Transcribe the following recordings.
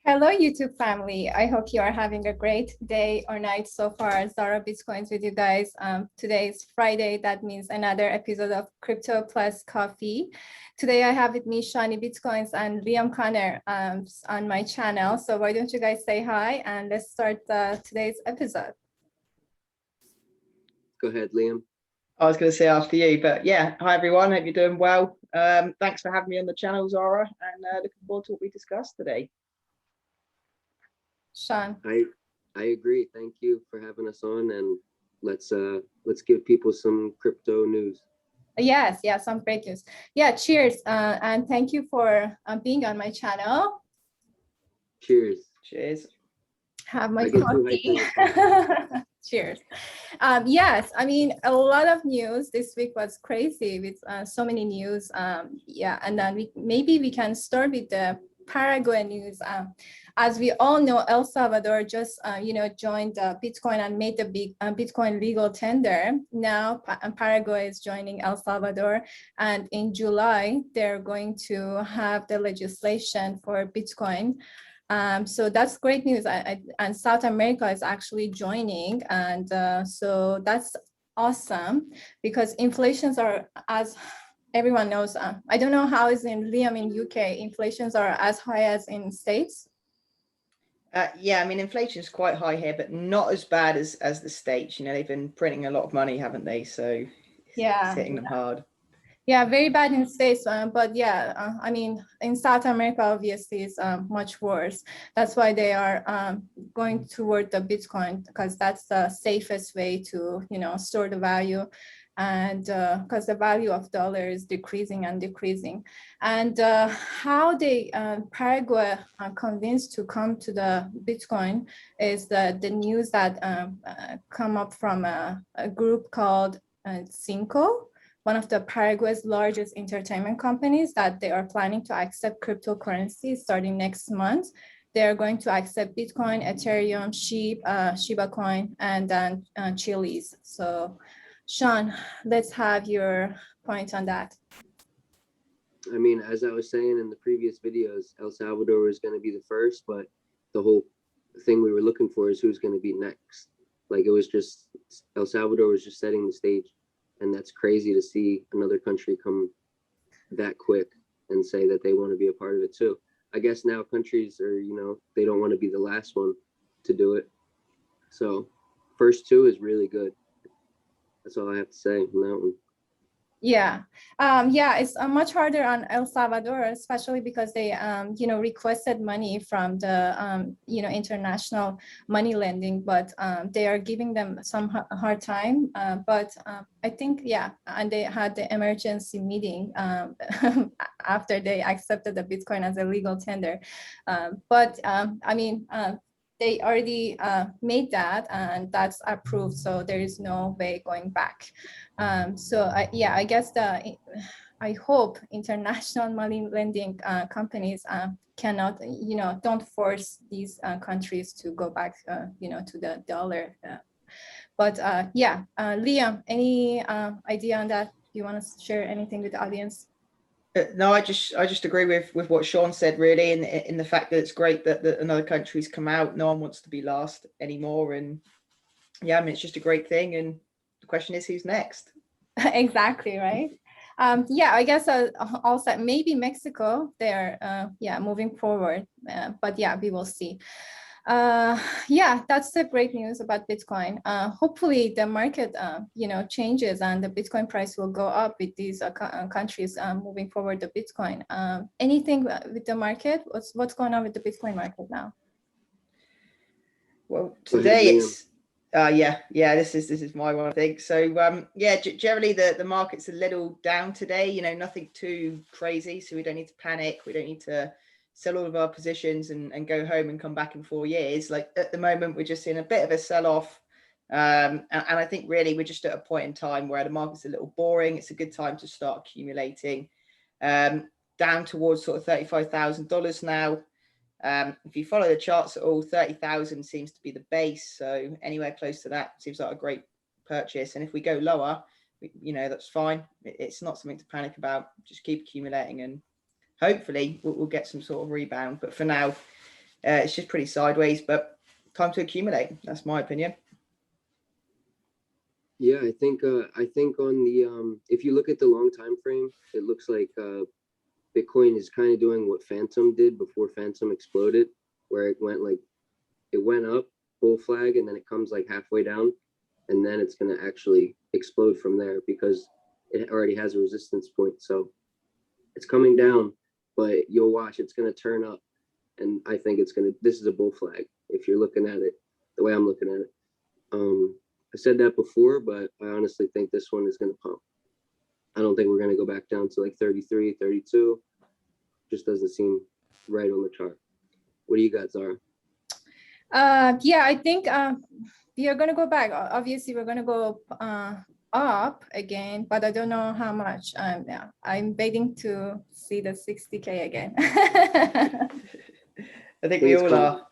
Hello, YouTube family. I hope you are having a great day or night so far. Zara Bitcoins with you guys. Today is Friday. That means another episode of Crypto Plus Coffee. Today I have with me Shani Bitcoins and Liam Connor on my channel. So why don't you guys say hi and let's start today's episode. Go ahead, Liam. I was going to say after you, but yeah, hi everyone. Hope you're doing well. Thanks for having me on the channel, Zara, and looking forward to what we discussed today. Sean. I agree. Thank you for having us on, and let's give people some crypto news. Yes, some great news. Yeah, cheers, and thank you for being on my channel. Cheers. Cheers. Have my coffee. Cheers. Yes, I mean, a lot of news this week was crazy with so many news. Yeah, and then maybe we can start with the Paraguay news. As we all know, El Salvador just joined Bitcoin and made the big Bitcoin legal tender. Now Paraguay is joining El Salvador, and in July they're going to have the legislation for Bitcoin. So that's great news. And South America is actually joining, and so that's awesome because inflations are, as everyone knows, I don't know how is in Liam in UK, inflations are as high as in States. Yeah, I mean, inflation is quite high here, but not as bad as the States. You know, they've been printing a lot of money, haven't they? So it's hitting them hard. Yeah, very bad in States, but yeah, I mean, in South America, obviously, it's much worse. That's why they are going toward the Bitcoin, because that's the safest way to, store the value, and because the value of dollar is decreasing and decreasing. And how they Paraguay are convinced to come to the Bitcoin is the news that come up from a group called Cinco, one of the Paraguay's largest entertainment companies, that they are planning to accept cryptocurrency starting next month. They're going to accept Bitcoin, Ethereum, Shiba Coin, and then Chilis. So, Sean, let's have your point on that. I mean, as I was saying in the previous videos, El Salvador is going to be the first, but the whole thing we were looking for is who's going to be next. Like, it was just El Salvador was just setting the stage. And that's crazy to see another country come that quick and say that they want to be a part of it too. I guess now countries are, they don't want to be the last one to do it. So first two is really good. That's all I have to say on that one. Yeah, it's much harder on El Salvador, especially because they, requested money from the, international money lending, but they are giving them some hard time. But I think, yeah, and they had the emergency meeting after they accepted the Bitcoin as a legal tender. But I mean, they already made that, and that's approved, so there is no way going back. So I guess I hope international money lending companies cannot, don't force these countries to go back, to the dollar. But Liam, any idea on that? Do you want to share anything with the audience? No, I just agree with what Sean said, really, in the fact that it's great that another country's come out. No one wants to be last anymore, and yeah, I mean, it's just a great thing. And the question is, who's next? Exactly, right. I guess also maybe Mexico, they're moving forward, but yeah, we will see. That's the great news about Bitcoin. Hopefully the market changes and the Bitcoin price will go up with these countries moving forward the Bitcoin. Anything with the market? What's going on with the Bitcoin market now? Well, today it's this is my one, I think. So generally the market's a little down today, nothing too crazy, so we don't need to panic. We don't need to sell all of our positions and go home and come back in 4 years. Like, at the moment, we're just in a bit of a sell-off. And I think really we're just at a point in time where the market's a little boring. It's a good time to start accumulating. Down towards sort of $35,000 now. If you follow the charts at all, 30,000 seems to be the base. So anywhere close to that seems like a great purchase. And if we go lower, that's fine. It's not something to panic about. Just keep accumulating, and hopefully we'll get some sort of rebound. But for now, It's just pretty sideways, but time to accumulate. That's my opinion. Yeah, I think on the if you look at the long time frame, it looks like Bitcoin is kind of doing what Phantom did before Phantom exploded, where it went up, bull flag, and then it comes like halfway down, and then it's going to actually explode from there because it already has a resistance point. So it's coming down, but you'll watch, it's going to turn up. And I think this is a bull flag if you're looking at it the way I'm looking at it. I said that before, but I honestly think this one is going to pump. I don't think we're going to go back down to like 33, 32. Just doesn't seem right on the chart. What do you got, Zara? Yeah, I think we are going to go back. Obviously, we're going to go up again, but I don't know how much. Yeah, I'm waiting to see the 60K again. I think we all are.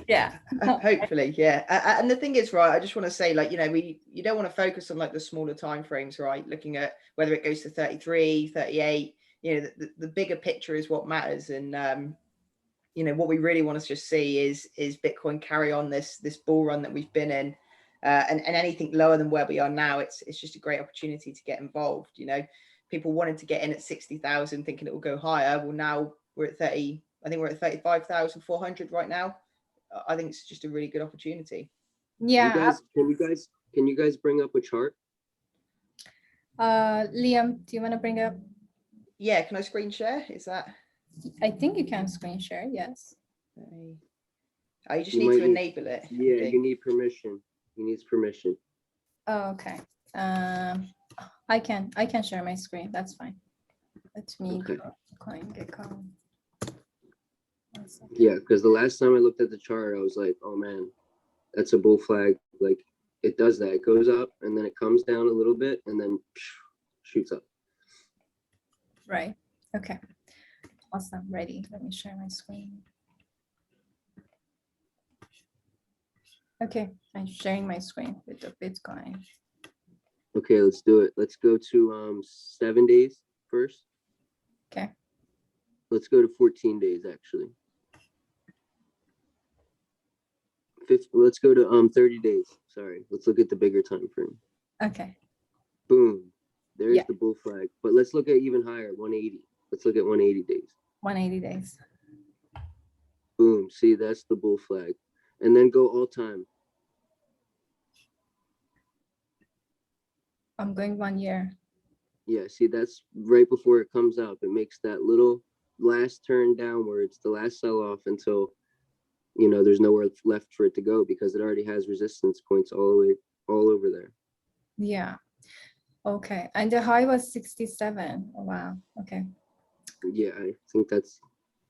Yeah. Hopefully, yeah. And the thing is, right, I just want to say, like, you don't want to focus on like the smaller time frames, right? Looking at whether it goes to 33, 38, the bigger picture is what matters. And what we really want to just see is Bitcoin carry on this bull run that we've been in. And anything lower than where we are now, it's just a great opportunity to get involved. People wanted to get in at 60,000 thinking it will go higher. Well, now we're at 30. I think we're at 35,400 right now. I think it's just a really good opportunity. Yeah. Can you guys bring up a chart? Liam, do you want to bring up? Yeah, can I screen share? Is that? I think you can screen share, yes. You just need to enable it. Yeah, you need permission. He needs permission. Oh, okay. I can share my screen. That's fine. Let me go CoinGecko. Yeah, because the last time I looked at the chart, I was like, oh man, that's a bull flag. Like it does that. It goes up and then it comes down a little bit and then shoots up. Right. Okay. Awesome. Ready. Let me share my screen. Okay, I'm sharing my screen with the Bitcoin. Okay, let's do it. Let's go to 7 days first. Okay. Let's go to 14 days actually. Let's go to 30 days. Sorry. Let's look at the bigger time frame. Okay. Boom. There's the bull flag. But let's look at even higher, 180. Let's look at 180 days. 180 days. Boom. See, that's the bull flag. And then go all time. I'm going 1 year. Yeah, see, that's right before it comes up. It makes that little last turn downwards, the last sell off until, there's nowhere left for it to go because it already has resistance points all over there. Yeah. Okay. And the high was 67. Oh, wow. Okay. Yeah, I think that's,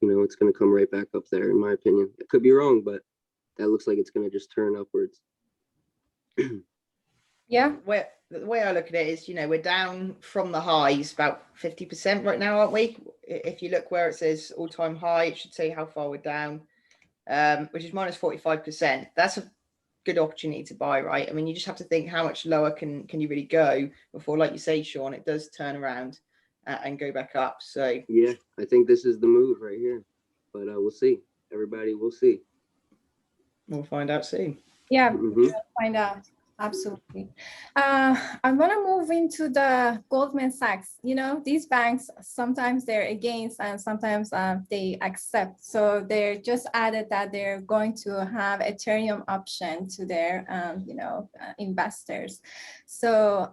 it's going to come right back up there, in my opinion. It could be wrong, but that looks like it's going to just turn upwards. Yeah. The way I look at it is, we're down from the highs about 50% right now, aren't we? If you look where it says all-time high, it should say how far we're down, which is minus 45%. That's a good opportunity to buy, right? I mean, you just have to think how much lower can you really go before, like you say, Sean, it does turn around and go back up. So yeah, I think this is the move right here, but we'll see. Everybody, we'll see. We'll find out soon. Yeah, we'll find out. Absolutely. I'm going to move into the Goldman Sachs. These banks, sometimes they're against and sometimes they accept. So they're just added that they're going to have Ethereum option to their, investors. So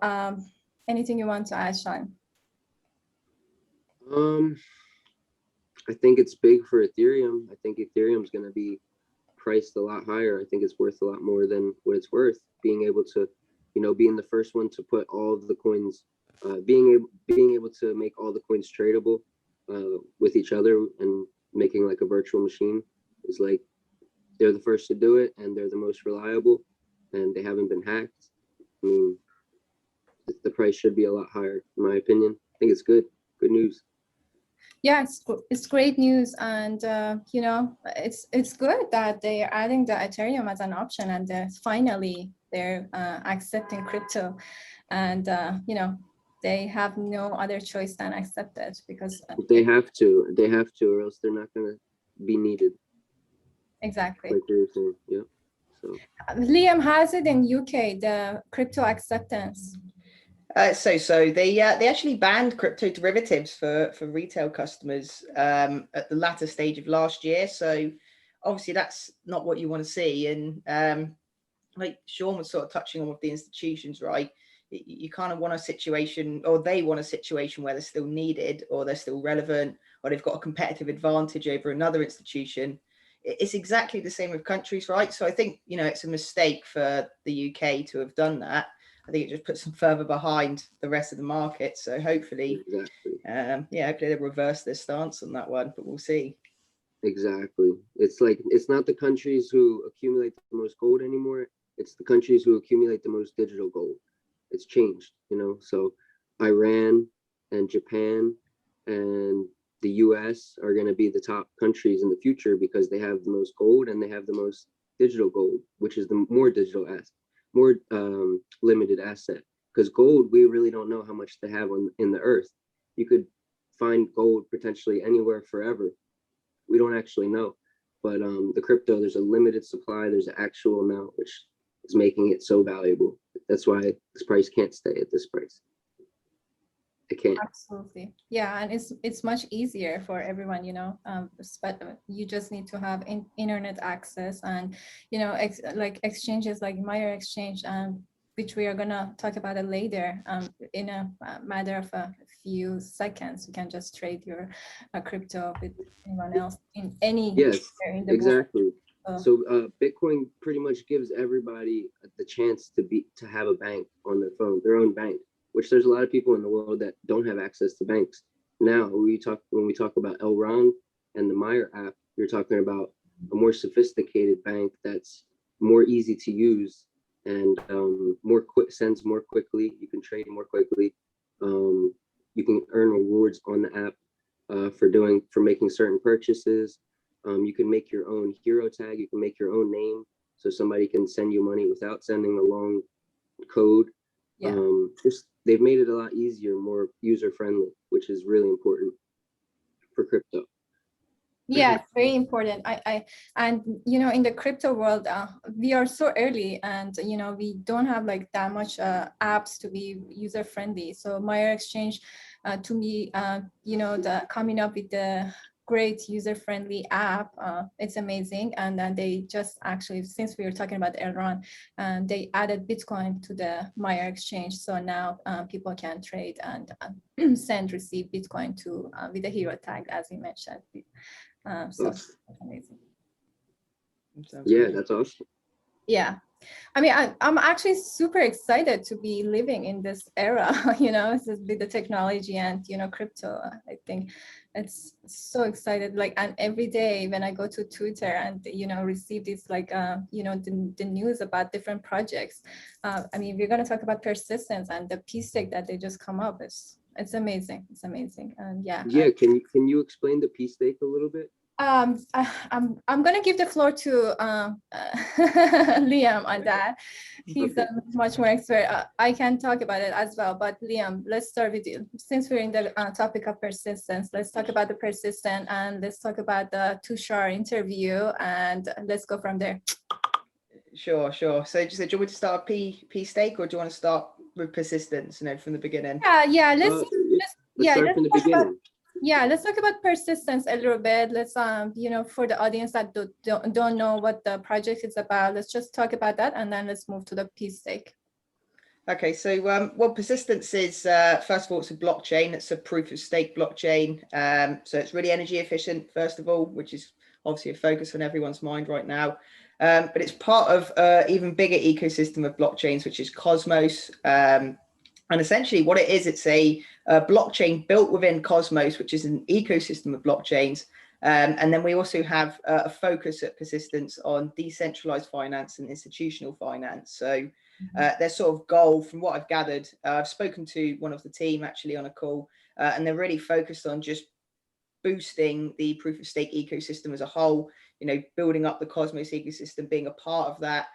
anything you want to add, Sean? I think it's big for Ethereum. I think Ethereum's going to be priced a lot higher. I think it's worth a lot more than what it's worth. Being able to, being the first one to put all of the coins, being able to make all the coins tradable with each other and making like a virtual machine is like, they're the first to do it and they're the most reliable and they haven't been hacked. I mean, the price should be a lot higher, in my opinion. I think it's good news. Yeah, it's great news, and it's good that they are adding the Ethereum as an option, and finally they're accepting crypto, and they have no other choice than accept it because they have to, or else they're not going to be needed. exactly. like you were saying. Yeah. So Liam, has it in UK, the crypto acceptance? So they actually banned crypto derivatives for retail customers at the latter stage of last year. So obviously that's not what you want to see. And like Sean was sort of touching on with the institutions, right? You kind of want a situation, or they want a situation where they're still needed, or they're still relevant, or they've got a competitive advantage over another institution. It's exactly the same with countries, right? So I think, it's a mistake for the UK to have done that. I think it just puts them further behind the rest of the market. So hopefully, exactly. hopefully they'll reverse their stance on that one, but we'll see. Exactly. It's like, it's not the countries who accumulate the most gold anymore. It's the countries who accumulate the most digital gold. It's changed, So Iran and Japan and the US are going to be the top countries in the future because they have the most gold and they have the most digital gold, which is the more digital asset, more limited asset. Because gold, we really don't know how much they have in the earth. You could find gold potentially anywhere forever. We don't actually know. But the crypto, there's a limited supply. There's an actual amount, which is making it so valuable. That's why this price can't stay at this price. It can't. Absolutely. Yeah, and it's much easier for everyone, but you just need to have internet access, and like exchanges like Meyer Exchange, which we are gonna talk about it later. In a matter of a few seconds, you can just trade your crypto with anyone else in any Yes, in the exactly. world. So Bitcoin pretty much gives everybody the chance to have a bank on their phone, their own bank, which there's a lot of people in the world that don't have access to banks. Now, when we talk about Elrond and the Meyer app, you're talking about a more sophisticated bank that's more easy to use and sends more quickly. You can trade more quickly. You can earn rewards on the app for making certain purchases. You can make your own hero tag. You can make your own name, so somebody can send you money without sending a long code. Yeah. They've made it a lot easier, more user friendly, which is really important for crypto. Yeah, it's very important. And in the crypto world, we are so early, and we don't have like that much apps to be user friendly. So Meyer Exchange, to me, the coming up with the great user-friendly app, it's amazing. And then they just actually, since we were talking about Elrond, they added Bitcoin to the Meyer Exchange. So now people can trade and receive Bitcoin to with a hero tag, as you mentioned. So Awesome. that's amazing. Yeah, that's awesome. Yeah. I mean, I'm actually super excited to be living in this era, with the technology and, crypto. I think it's so excited. Like, and every day when I go to Twitter and, receive this, like, the news about different projects. I mean, we're going to talk about persistence and the P-Stake that they just come up. It's amazing. It's amazing. And yeah. Yeah. Can you explain the P-Stake a little bit? I'm gonna give the floor to Liam on that. He's Okay. much more expert. I can talk about it as well, but Liam, let's start with you. Since we're in the topic of persistence, let's talk about the persistent, and let's talk about the Tushar interview, and let's go from there. Sure. So do you want me to start P-Stake, or do you want to start with persistence, from the beginning? Yeah. Let's start from the beginning. Let's talk about persistence a little bit. Let's for the audience that don't know what the project is about, let's just talk about that, and then let's move to the P-Stake. Okay, so persistence is first of all, it's a blockchain. It's a proof of stake blockchain. So it's really energy efficient, first of all, which is obviously a focus on everyone's mind right now. But it's part of an even bigger ecosystem of blockchains, which is Cosmos. And essentially what it is, it's a blockchain built within Cosmos, which is an ecosystem of blockchains. And then we also have a focus at persistence on decentralized finance and institutional finance. So their sort of goal, from what I've gathered, I've spoken to one of the team actually on a call, and they're really focused on just boosting the proof of stake ecosystem as a whole, building up the Cosmos ecosystem, being a part of that,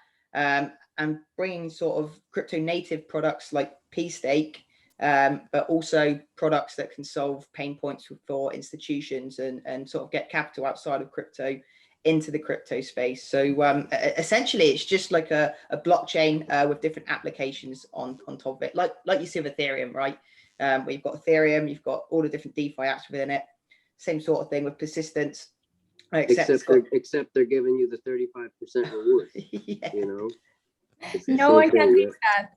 and bringing sort of crypto native products like P-Stake, but also products that can solve pain points for institutions and sort of get capital outside of crypto into the crypto space. So essentially, it's just like a blockchain with different applications on top of it, like you see with Ethereum, right? Where you've got Ethereum, you've got all the different DeFi apps within it. Same sort of thing with persistence. Except they're giving you the 35% reward. Yeah. You know, No one can beat that.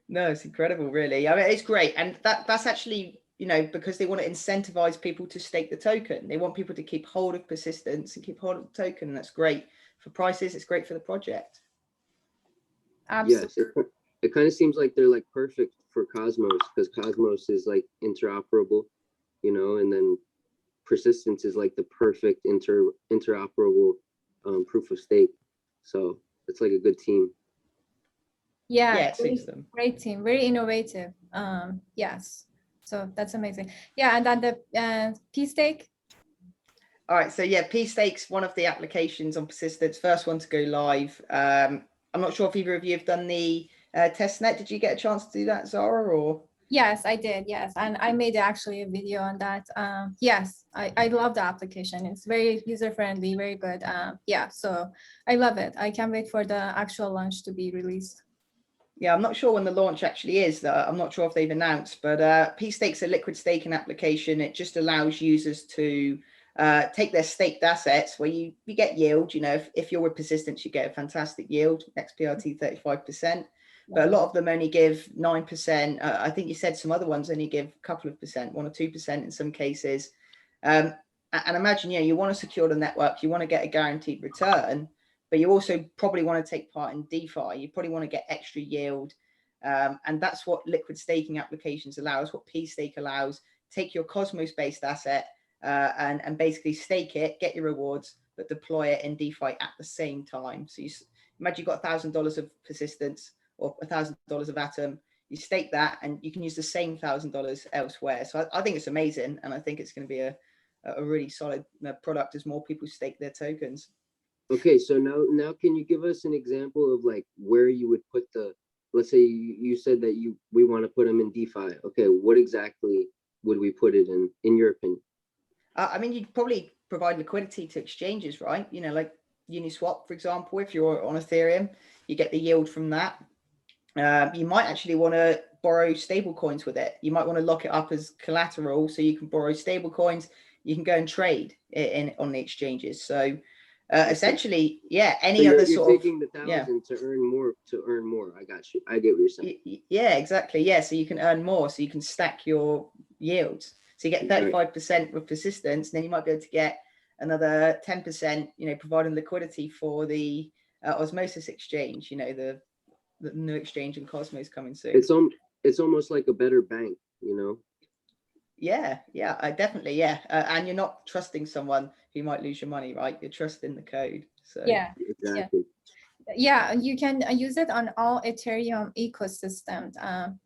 No, it's incredible, really. I mean, it's great. And that's actually, you know, because they want to incentivize people to stake the token. They want people to keep hold of persistence and keep hold of the token. And that's great for prices. It's great for the project. Absolutely. Yes, it kind of seems like they're like perfect for Cosmos, because Cosmos is like interoperable, you know, and then persistence is like the perfect interoperable proof of stake. So it's like a good team. Yeah, it suits them. Great team, very innovative. Yes, so that's amazing. Yeah, and then the P stake. All right, so yeah, P Stake's one of the applications on persistence, first one to go live. I'm not sure if either of you have done the testnet. Did you get a chance to do that, Zara, or? Yes, I did. Yes, and I made actually a video on that. Yes, I love the application. It's very user friendly, very good. Yeah, so I love it. I can't wait for the actual launch to be released. Yeah, I'm not sure when the launch actually is. I'm not sure if they've announced, but P Stake's a liquid staking application. It just allows users to take their staked assets where you get yield. You know, if you're with persistence, you get a fantastic yield, XPRT 35%. But a lot of them only give 9%. I think you said some other ones only give a couple of percent, 1 or 2% in some cases. And imagine, you know, you want to secure the network, you want to get a guaranteed return, but you also probably want to take part in DeFi. You probably want to get extra yield. And that's what liquid staking applications allows, what P-Stake allows. Take your Cosmos-based asset and basically stake it, get your rewards, but deploy it in DeFi at the same time. So you imagine you've got $1,000 of persistence or $1,000 of Atom. You stake that and you can use the same $1,000 elsewhere. So I think it's amazing. And I think it's going to be a really solid product as more people stake their tokens. Okay, so now can you give us an example of like where you would put the, let's say you said that we want to put them in DeFi. Okay, what exactly would we put it in your opinion? I mean, you'd probably provide liquidity to exchanges, right? You know, like Uniswap, for example, if you're on Ethereum, you get the yield from that. You might actually want to borrow stable coins with it. You might want to lock it up as collateral so you can borrow stable coins. You can go and trade on the exchanges. So essentially, yeah, any other sort of. You're taking the 1,000 to earn more. I got you. I get what you're saying. Yeah, exactly. Yeah, so you can earn more, so you can stack your yields. So you get 35% with persistence, and then you might be able to get another 10%, you know, providing liquidity for the Osmosis exchange, you know, the new exchange in Cosmos coming soon. It's almost like a better bank, you know? Yeah, definitely, yeah. And you're not trusting someone who might lose your money, right? You're trusting the code. So yeah, exactly. Yeah, you can use it on all Ethereum ecosystem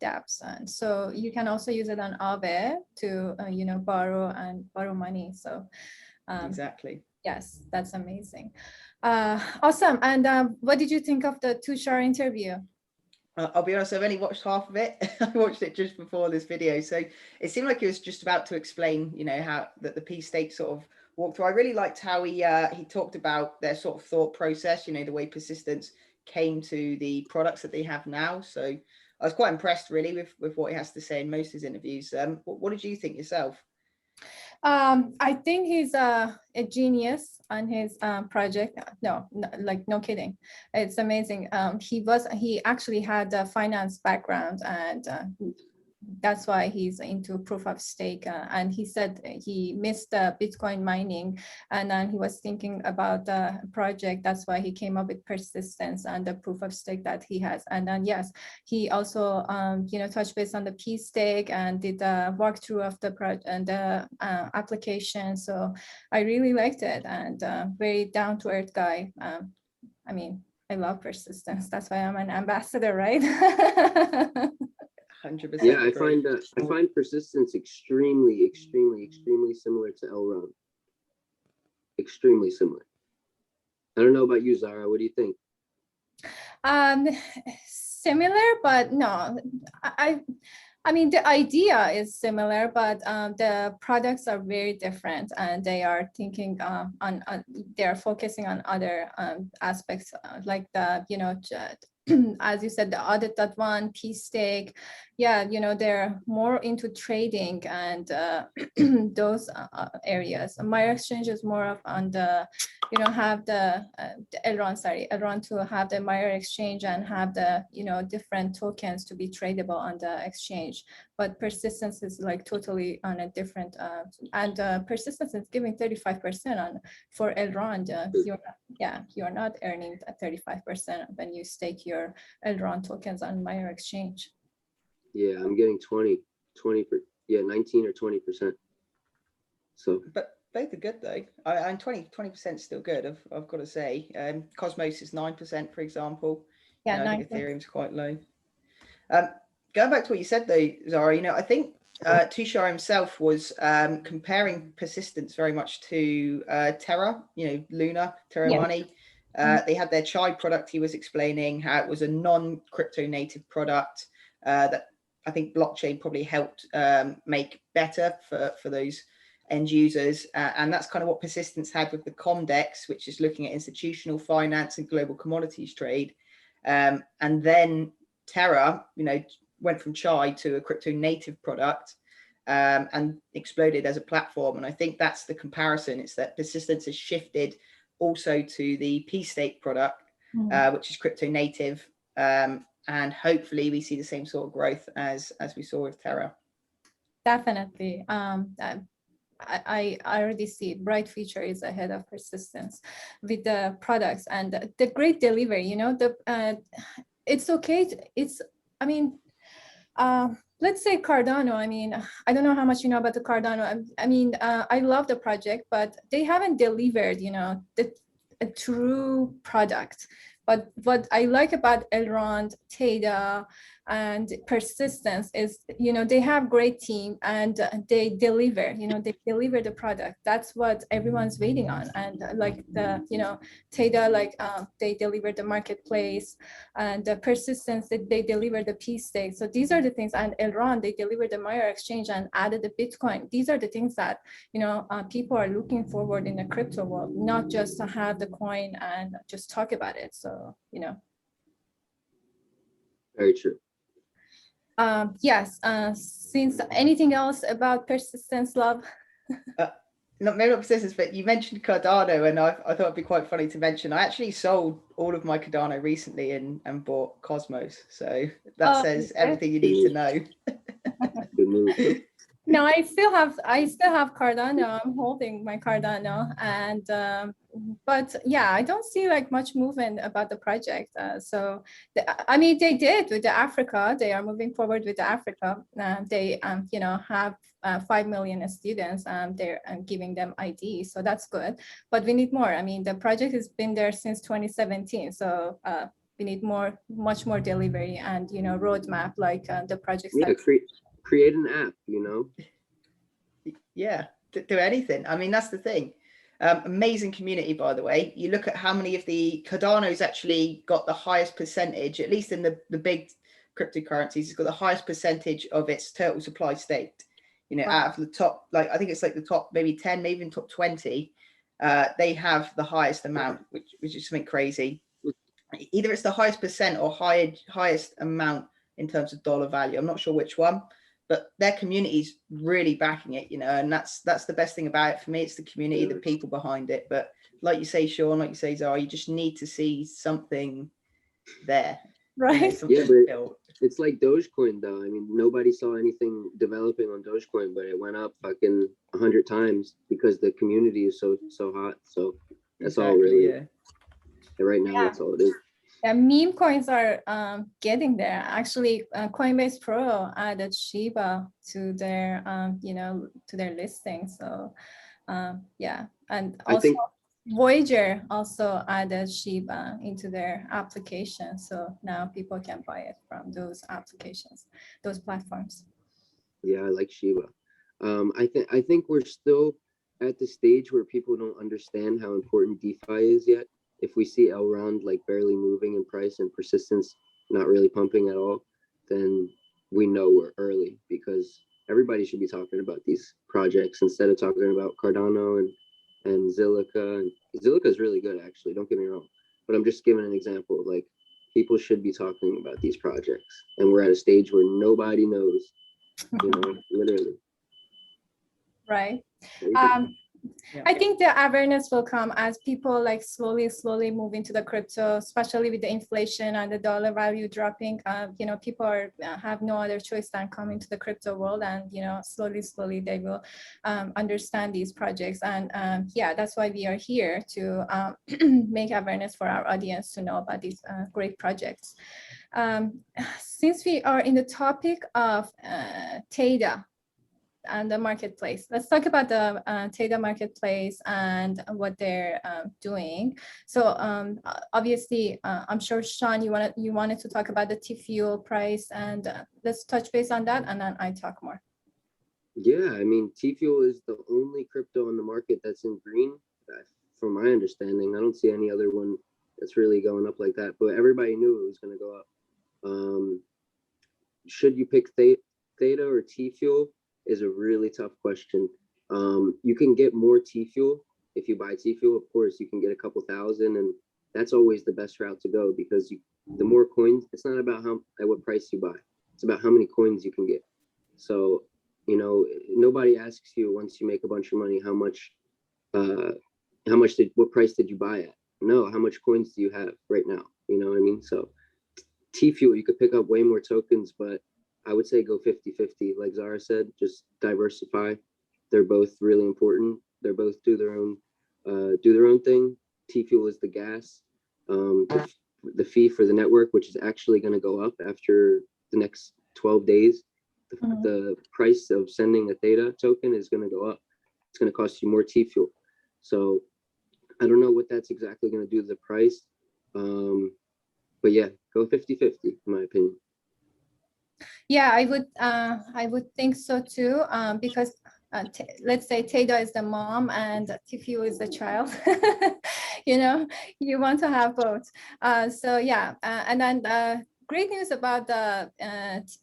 dApps, and so you can also use it on Aave to you know, borrow money. So exactly. Yes, that's amazing. Awesome. And what did you think of the Tushar interview? I'll be honest, I've only watched half of it. I watched it just before this video. So it seemed like he was just about to explain, you know, how that the P-Stake sort of walked through. I really liked how he talked about their sort of thought process, you know, the way persistence came to the products that they have now. So I was quite impressed really with what he has to say in most of his interviews. What did you think yourself? I think he's a genius on his project. No, kidding. It's amazing. He actually had a finance background, and that's why he's into proof of stake. And he said he missed Bitcoin mining, and then he was thinking about the project. That's why he came up with persistence and the proof of stake that he has. And then yes, he also you know, touched base on the P stake and did a walkthrough of the project and the application. So I really liked it, and very down to earth guy. I mean, I love persistence. That's why I'm an ambassador, right? 100%. Yeah, I find persistence extremely similar to Elrond. Extremely similar. I don't know about you, Zara. What do you think? Similar, but no. I mean, the idea is similar, but the products are very different, and they are thinking they are focusing on other aspects, like the, as you said, the audited one, P-stake. Yeah, they're more into trading and those areas. Myer Exchange is more of on the, have the Elrond to have the Myer Exchange and have the, different tokens to be tradable on the exchange. But persistence is like totally on a different, and persistence is giving 35% on for Elrond. You're not earning 35% when you stake your Elrond tokens on Myer Exchange. Yeah, I'm getting 20 yeah, 19 or 20%. So, but both are good though. And 20% is still good. I've got to say. Cosmos is 9%, for example. Yeah, I think Ethereum's quite low. Going back to what you said though, Zara, I think Tushar himself was comparing persistence very much to Terra, Luna, Terra Money. They had their Chai product. He was explaining how it was a non-crypto native product that I think blockchain probably helped make better for those end users. And that's kind of what persistence had with the Comdex, which is looking at institutional finance and global commodities trade. And then Terra, went from Chai to a crypto native product and exploded as a platform. And I think that's the comparison. It's that persistence has shifted also to the P-stake product, which is crypto native. And hopefully we see the same sort of growth as we saw with Terra. Definitely. I already see it. Bright Future is ahead of persistence with the products and the great delivery. It's okay. Let's say Cardano. I don't know how much you know about the Cardano. I love the project, but they haven't delivered, a true product. But what I like about Elrond, Theta, and persistence is, they have great team and they deliver, they deliver the product. That's what everyone's waiting on. And like the, Theta, they deliver the marketplace, and the persistence that they deliver the P-stake. So these are the things, and Elrond, they delivered the Myer Exchange and added the Bitcoin. These are the things that, people are looking forward in the crypto world, not just to have the coin and just talk about it. So, very true. Yes. Since anything else about persistence, love? Maybe not persistence, but you mentioned Cardano, and I thought it'd be quite funny to mention. I actually sold all of my Cardano recently and bought Cosmos. So that says everything you need to know. Good move. No, I still have Cardano. I'm holding my Cardano, and but yeah, I don't see like much movement about the project. They did with the Africa. They are moving forward with the Africa. They have 5 million students. They're giving them ID, so that's good. But we need more. The project has been there since 2017, so we need much more delivery and roadmap like the projects. Yeah, create an app, Yeah, do anything. That's the thing. Amazing community, by the way. You look at how many of the Cardano's actually got the highest percentage, at least in the big cryptocurrencies, it's got the highest percentage of its total supply staked. Out of the top, I think it's like the top maybe 10, maybe even top 20, they have the highest amount, which is something crazy. Either it's the highest percent or highest amount in terms of dollar value. I'm not sure which one, but their community's really backing it, and that's the best thing about it for me. It's the community, the people behind it. But like you say, Sean, like you say, Zara, you just need to see something there. Right. Yeah, but it's like Dogecoin though. Nobody saw anything developing on Dogecoin, but it went up fucking 100 times because the community is so hot. So that's all really. Yeah. Right now, that's all it is. Yeah, meme coins are getting there. Actually, Coinbase Pro added Shiba to their to their listing. So yeah, and also I think Voyager also added Shiba into their application. So now people can buy it from those applications, those platforms. Yeah, I like Shiba. I think we're still at the stage where people don't understand how important DeFi is yet. If we see Elrond barely moving in price and persistence not really pumping at all, then we know we're early, because everybody should be talking about these projects instead of talking about Cardano and Zilliqa. And Zilliqa is really good, actually, don't get me wrong, but I'm just giving an example. Like, people should be talking about these projects, and we're at a stage where nobody knows, literally. Right. Crazy. Yeah. I think the awareness will come as people like slowly move into the crypto, especially with the inflation and the dollar value dropping. People have no other choice than come into the crypto world, and slowly they will understand these projects. And yeah, that's why we are here to make awareness for our audience to know about these great projects. Since we are in the topic of Theta and the marketplace, let's talk about the Theta marketplace and what they're doing. So obviously, I'm sure Sean, you wanted to talk about the Tfuel price, and let's touch base on that, and then I talk more. Yeah, I mean, Tfuel is the only crypto on the market that's in green, from my understanding. I don't see any other one that's really going up like that, but everybody knew it was going to go up. Should you pick Theta or Tfuel is a really tough question. You can get more Tfuel if you buy Tfuel. Of course, you can get a couple thousand, and that's always the best route to go, because the more coins, it's not about at what price you buy, it's about how many coins you can get. So nobody asks you once you make a bunch of money what price did you buy at? No, how much coins do you have right now? You know what I mean? So Tfuel, you could pick up way more tokens, but I would say go 50-50. Like Zara said, just diversify. They're both really important. They're both do their own thing. Tfuel is the gas. The fee for the network, which is actually going to go up after the next 12 days. The price of sending a Theta token is going to go up. It's going to cost you more Tfuel. So I don't know what that's exactly going to do to the price. But yeah, go 50-50 in my opinion. Yeah, I would think so too, because let's say Theta is the mom and Tfuel is the child. You want to have both. So yeah, and then great news about the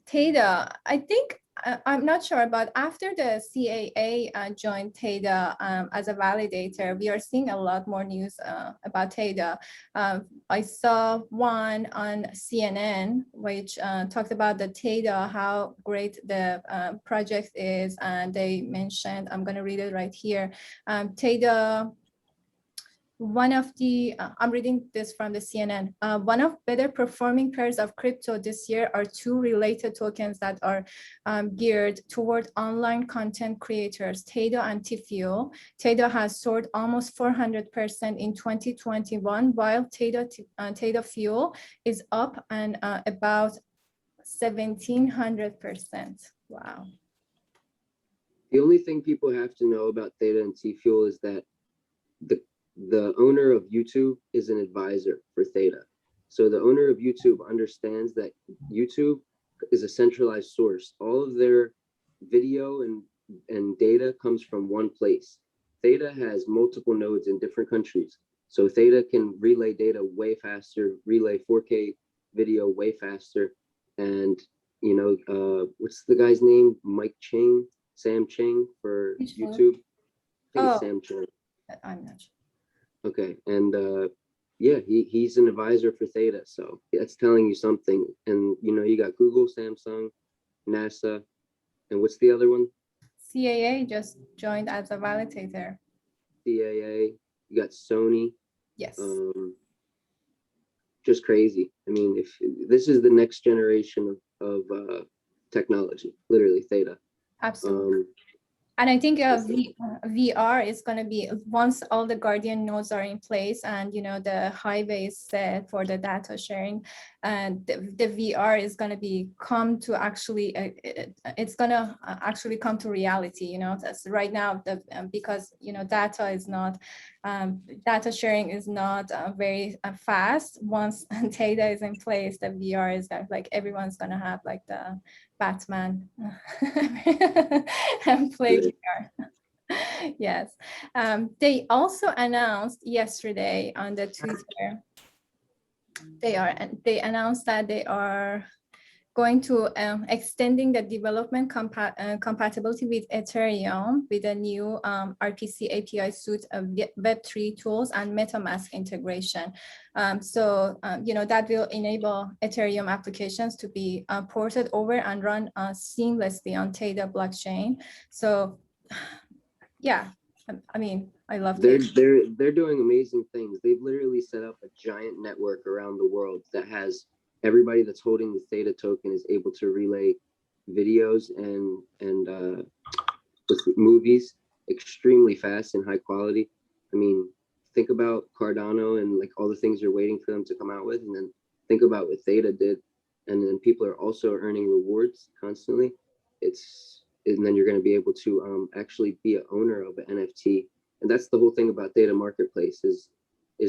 Theta. I think I'm not sure, but after the CAA joined Theta as a validator, we are seeing a lot more news about Theta. I saw one on CNN, which talked about the Theta, how great the project is. And they mentioned, I'm going to read it right here. Theta, one of the, I'm reading this from the CNN, one of better performing pairs of crypto this year are two related tokens that are geared toward online content creators, Theta and Tfuel. Theta has soared almost 400% in 2021, while Theta Fuel is up and about 1,700%. Wow. The only thing people have to know about Theta and Tfuel is that the owner of YouTube is an advisor for Theta. So the owner of YouTube understands that YouTube is a centralized source. All of their video and data comes from one place. Theta has multiple nodes in different countries. So Theta can relay data way faster, relay 4K video way faster. And, what's the guy's name? Sam Chang for YouTube? I think it's Sam Chang. I'm not sure. Okay, and yeah, he's an advisor for Theta, so that's telling you something. And you got Google, Samsung, NASA, and what's the other one? CAA just joined as a validator. CAA, you got Sony. Yes. Just crazy. I mean, if this is the next generation of technology, literally Theta. Absolutely. And I think VR is going to be, once all the Guardian nodes are in place and, the highway is set for the data sharing, and the VR is going to come to actually, it's going to actually come to reality, that's right now, because, data is not, data sharing is not very fast. Once Theta is in place, the VR is like, everyone's going to have like the Batman and play VR. Yes. They also announced yesterday on the Twitter, they announced that they are going to extending the development compatibility with Ethereum with a new RPC API suite of Web3 tools and MetaMask integration. That will enable Ethereum applications to be ported over and run seamlessly on Theta blockchain. So, yeah, I mean, I love it. They're doing amazing things. They've literally set up a giant network around the world that has everybody that's holding the Theta token is able to relay videos and movies extremely fast and high quality. I mean, think about Cardano and like all the things you're waiting for them to come out with, and then think about what Theta did, and then people are also earning rewards constantly. And then you're going to be able to actually be an owner of an NFT, and that's the whole thing about Theta Marketplace is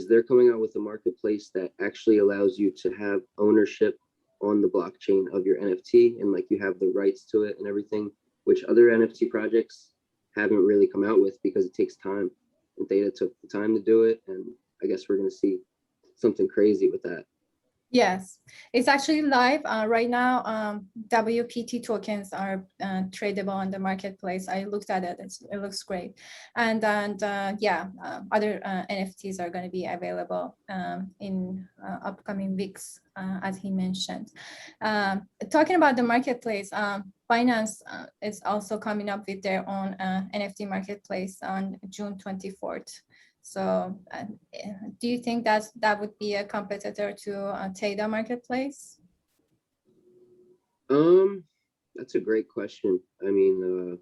they're coming out with a marketplace that actually allows you to have ownership on the blockchain of your NFT, and like you have the rights to it and everything, which other NFT projects haven't really come out with because it takes time. And Theta took the time to do it, and I guess we're going to see something crazy with that. Yes, it's actually live right now. WPT tokens are tradable on the marketplace. I looked at it; it looks great. And other NFTs are going to be available in upcoming weeks, as he mentioned. Talking about the marketplace, Binance is also coming up with their own NFT marketplace on June 24th. So do you think that would be a competitor to Theta Marketplace? That's a great question. I mean,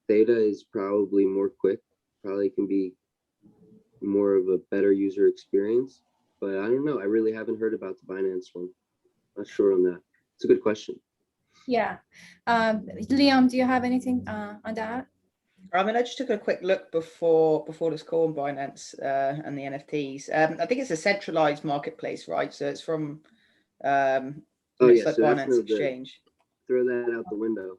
Theta is probably more quick, probably can be more of a better user experience, but I don't know. I really haven't heard about the Binance one. Not sure on that. It's a good question. Yeah. Liam, do you have anything on that? I mean, I just took a quick look before this call on Binance and the NFTs. I think it's a centralized marketplace, right? So it's from it's like so Binance Exchange. Throw that out the window.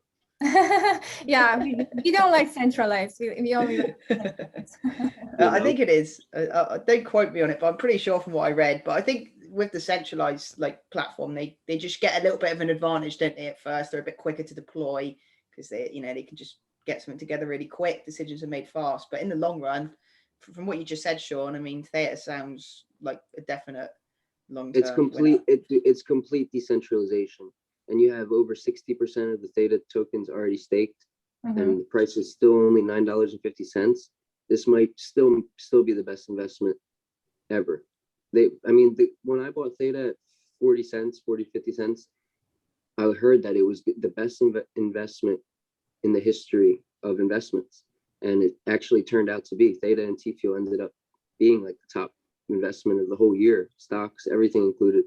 Yeah, we don't like centralized. We only like I think it is. Don't quote me on it, but I'm pretty sure from what I read. But I think with the centralized like platform, they just get a little bit of an advantage, don't they? At first, they're a bit quicker to deploy because they can just get something together really quick. Decisions are made fast. But in the long run, from what you just said, Sean, I mean, Theta sounds like a definite long-term. It's complete. It's complete decentralization, and you have over 60% of the Theta tokens already staked, and the price is still only $9.50. This might still be the best investment ever. When I bought Theta at 40 cents, 50 cents, I heard that it was the best investment in the history of investments, and it actually turned out to be. Theta and Tfuel ended up being like the top investment of the whole year, stocks, everything included.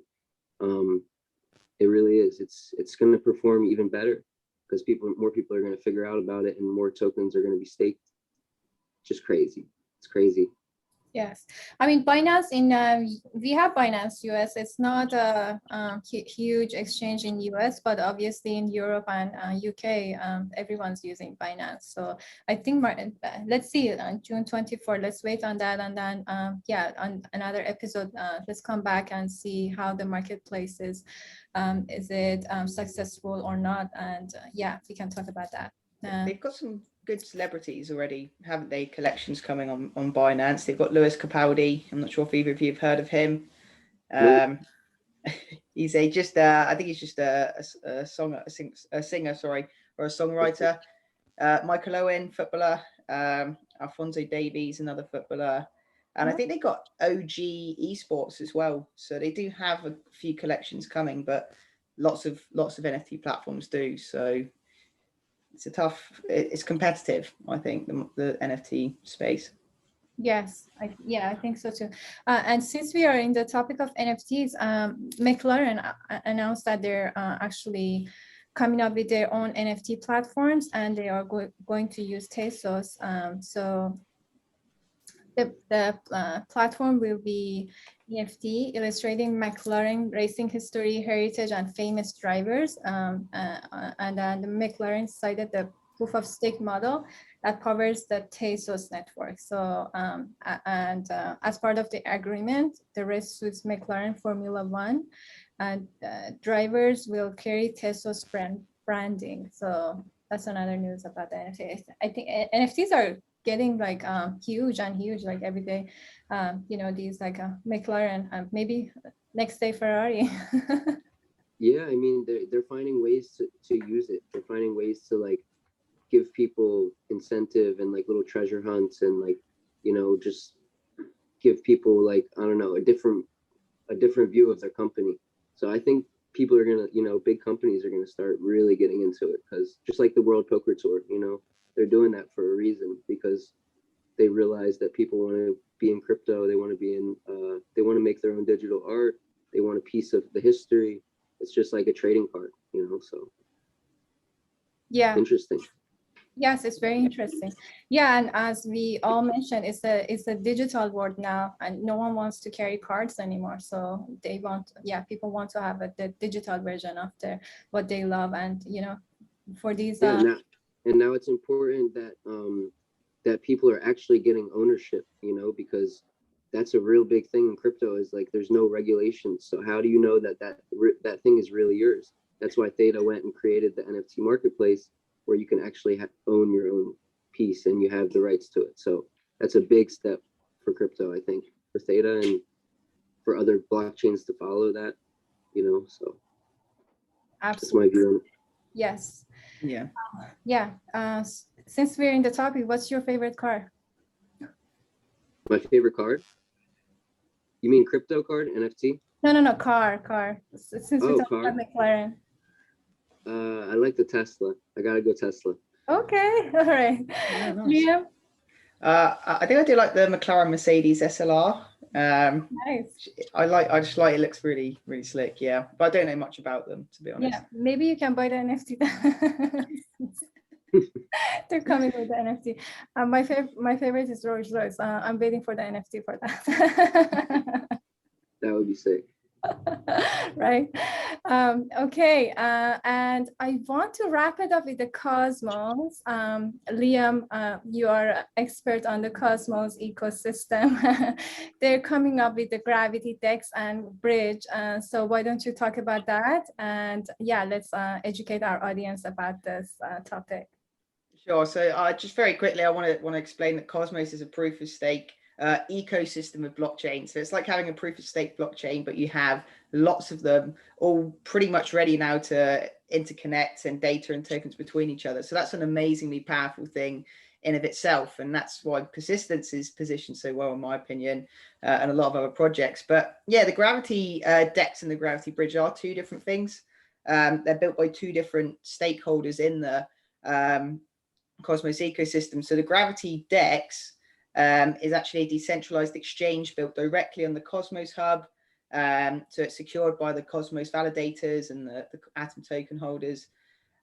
It really is. It's going to perform even better because more people are going to figure out about it, and more tokens are going to be staked. Just crazy. It's crazy. Yes, I mean Binance we have Binance US. It's not a huge exchange in US, but obviously in Europe and UK, everyone's using Binance. So I think let's see on June 24. Let's wait on that, and then on another episode, let's come back and see how the marketplace is. Is it successful or not? And we can talk about that. They've got some good celebrities already, haven't they? Collections coming on Binance. They've got Lewis Capaldi. I'm not sure if either of you have heard of him. He's I think he's just a singer, or a songwriter. Michael Owen, footballer. Alphonso Davies, another footballer. And I think they got OG esports as well. So they do have a few collections coming, but lots of NFT platforms do. So it's competitive, I think, the NFT space. Yes, I think so too. And since we are in the topic of NFTs, McLaren announced that they're actually coming up with their own NFT platforms, and they are going to use Tezos. So the platform will be NFT, illustrating McLaren racing history, heritage, and famous drivers. And then the McLaren cited the proof of stake model that covers the Tezos network. So, as part of the agreement, the race suits McLaren Formula One drivers will carry Tesla's branding. So that's another news about the NFT. I think NFTs are getting like huge and huge, like every day. You know, these like McLaren, maybe next day Ferrari. Yeah, I mean, they're finding ways to use it. They're finding ways to like give people incentive and like little treasure hunts and like, you know, just give people like, I don't know, a different view of their company. So I think people are gonna, you know, big companies are gonna start really getting into it, because just like the World Poker Tour, you know, they're doing that for a reason, because they realize that people want to be in crypto. They want to be in, they want to make their own digital art. They want a piece of the history. It's just like a trading card, you know, so. Yeah. Interesting. Yes, it's very interesting. Yeah, and as we all mentioned, it's a digital world now, and no one wants to carry cards anymore. So they want, yeah, people want to have the digital version of what they love, and you know, for these. Yeah, now it's important that that people are actually getting ownership, you know, because that's a real big thing in crypto, is like there's no regulations. So how do you know that thing is really yours? That's why Theta went and created the NFT marketplace, where you can actually own your own piece and you have the rights to it. So that's a big step for crypto, I think, for Theta and for other blockchains to follow that, you know. So Absolutely. that's my view on it. Yes. Yeah. Yeah. Since we're in the topic, what's your favorite car? My favorite card? You mean crypto card, NFT? No, car. Since we talked about McLaren. I like the Tesla. I gotta go Tesla. Okay, all right. Yeah, nice. Liam? I think I do like the McLaren Mercedes SLR. Nice. I just like it, looks really, really slick. Yeah, but I don't know much about them, to be honest. Yeah, maybe you can buy the NFT. They're coming with the NFT. My favorite is Rolls Royce. I'm waiting for the NFT for that. That would be sick. Right. Okay. And I want to wrap it up with the Cosmos. Liam, you are expert on the Cosmos ecosystem. They're coming up with the gravity DEX and bridge. So why don't you talk about that? And yeah, let's educate our audience about this topic. Sure. So just very quickly, I want to explain that Cosmos is a proof of stake ecosystem of blockchain. So it's like having a proof of stake blockchain, but you have lots of them all pretty much ready now to interconnect and data and tokens between each other. So that's an amazingly powerful thing in of itself. And that's why Persistence is positioned so well, in my opinion, and a lot of other projects. But yeah, the Gravity DEX and the Gravity Bridge are two different things. They're built by two different stakeholders in the Cosmos ecosystem. So the Gravity DEX is actually a decentralized exchange built directly on the Cosmos hub. So it's secured by the Cosmos validators and the Atom token holders.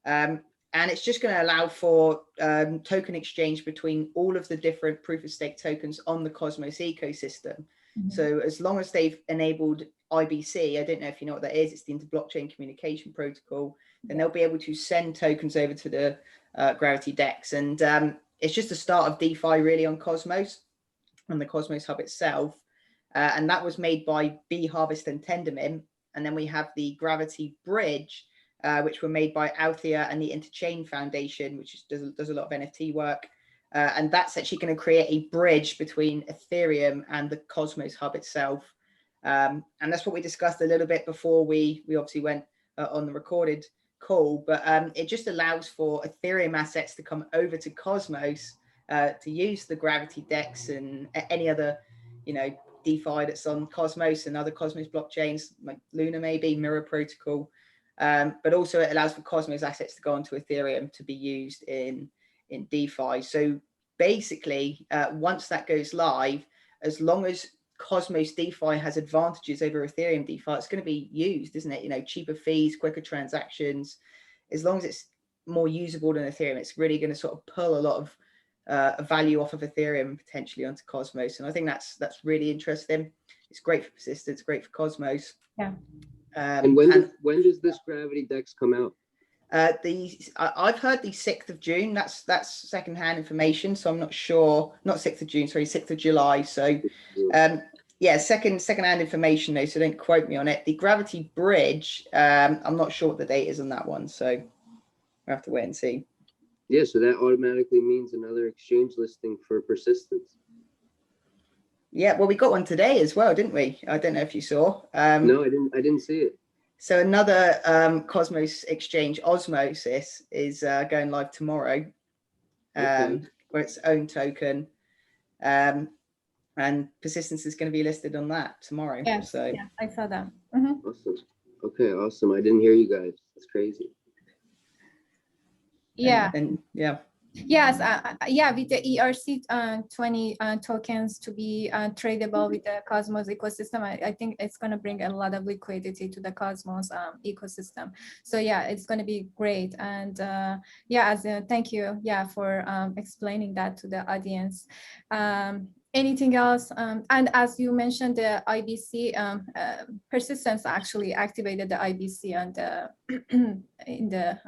And it's just going to allow for token exchange between all of the different proof of stake tokens on the Cosmos ecosystem. Mm-hmm. So as long as they've enabled IBC, I don't know if you know what that is, it's the Inter-Blockchain Communication Protocol, then they'll be able to send tokens over to the Gravity DEX. And it's just the start of DeFi really on Cosmos, on the Cosmos hub itself. And that was made by B Harvest and Tendermint. And then we have the Gravity Bridge, which were made by Althea and the Interchain Foundation, which does a lot of NFT work. And that's actually going to create a bridge between Ethereum and the Cosmos hub itself. And that's what we discussed a little bit before we obviously went on the recorded call, but it just allows for Ethereum assets to come over to Cosmos to use the Gravity DEX and any other, DeFi that's on Cosmos and other Cosmos blockchains like Luna, maybe Mirror Protocol. But also it allows for Cosmos assets to go onto Ethereum to be used in DeFi. So basically, once that goes live, as long as Cosmos DeFi has advantages over Ethereum DeFi, it's going to be used, isn't it? Cheaper fees, quicker transactions. As long as it's more usable than Ethereum, it's really going to sort of pull a lot of value off of Ethereum potentially onto Cosmos. And I think that's really interesting. It's great for Persistence, great for Cosmos. Yeah. And when does this Gravity DEX come out? I've heard the 6th of June. That's secondhand information, so I'm not sure. Not 6th of June, sorry, 6th of July. So yeah, yeah, second-hand information though, so don't quote me on it. The gravity bridge, I'm not sure what the date is on that one, so we'll have to wait and see. Yeah, so that automatically means another exchange listing for persistence. Yeah, well, we got one today as well, didn't we? I don't know if you saw. No, I didn't see it. So another Cosmos exchange, Osmosis, is going live tomorrow, Okay. where its own token. And persistence is going to be listed on that tomorrow. Yes, So yeah, I saw that. Mhm. Awesome. Okay, awesome. I didn't hear you guys. That's crazy. Yeah. and yeah. Yes, yeah, with the ERC 20 tokens to be tradable with the Cosmos ecosystem, I think it's going to bring a lot of liquidity to the Cosmos ecosystem. So yeah, it's going to be great. And yeah, thank you, yeah, for explaining that to the audience. Anything else? And as you mentioned, the IBC persistence actually activated the IBC on the in the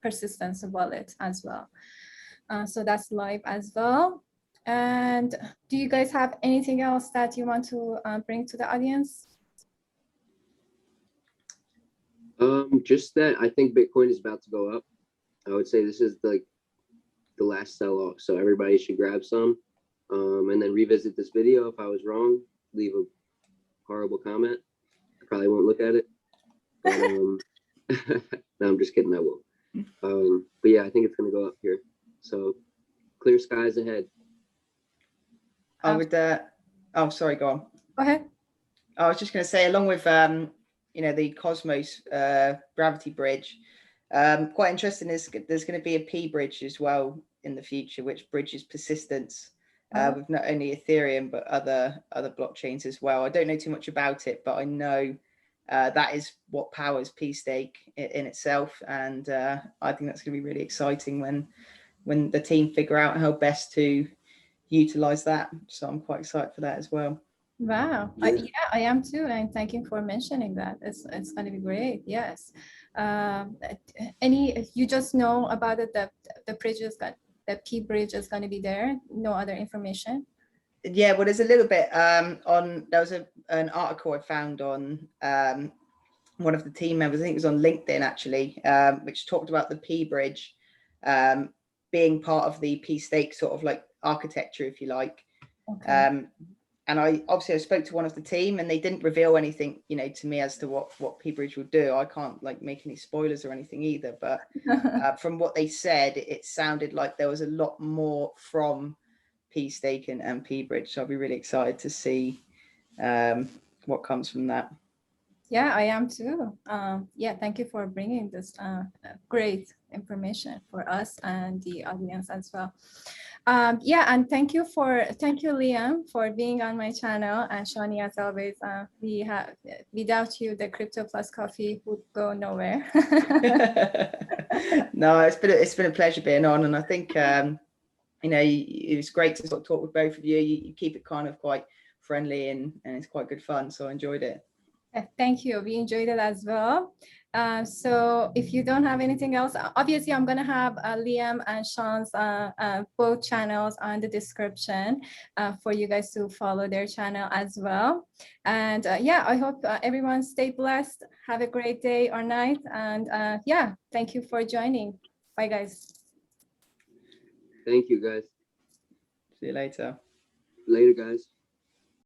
persistence wallet as well. So that's live as well. And do you guys have anything else that you want to bring to the audience? Just that I think Bitcoin is about to go up. I would say this is like the last sell-off, so everybody should grab some, and then revisit this video. If I was wrong, leave a horrible comment. I probably won't look at it. But, no, I'm just kidding. I will. But yeah, I think it's going to go up here. So clear skies ahead. I would. Oh, sorry. Go on. Go ahead. I was just going to say, along with you know, the Cosmos gravity bridge, quite interesting is there's going to be a P bridge as well in the future, which bridges persistence with not only Ethereum but other blockchains as well. I don't know too much about it, but I know that is what powers P stake in itself, and I think that's going to be really exciting when the team figure out how best to utilize that. So I'm quite excited for that as well. Wow. Yeah, I am too. And thank you for mentioning that. It's going to be great. Yes. You just know about it, the bridge is got the P bridge is going to be there. No other information. Yeah, well, there's a little bit on. There was an article I found on one of the team members. I think it was on LinkedIn actually, which talked about the P bridge being part of the P stake sort of like architecture, if you like. Okay. And I spoke to one of the team, and they didn't reveal anything, you know, to me as to what P bridge will do. I can't like make any spoilers or anything either, but from what they said, it sounded like there was a lot more from P stake and P bridge. So I'll be really excited to see what comes from that. Yeah, I am too. Yeah, thank you for bringing this great information for us and the audience as well. Yeah, and thank you Liam for being on my channel, and Shani, as always. Without you, the Crypto Plus Coffee would go nowhere. No, it's been a pleasure being on, and I think you know, it was great to sort of talk with both of you. You keep it kind of quite friendly, and it's quite good fun. So I enjoyed it. Thank you. We enjoyed it as well. So if you don't have anything else, obviously I'm going to have Liam and Sean's both channels on the description for you guys to follow their channel as well. And yeah, I hope everyone stay blessed. Have a great day or night. And yeah, thank you for joining. Bye, guys. Thank you, guys. See you later. Later, guys.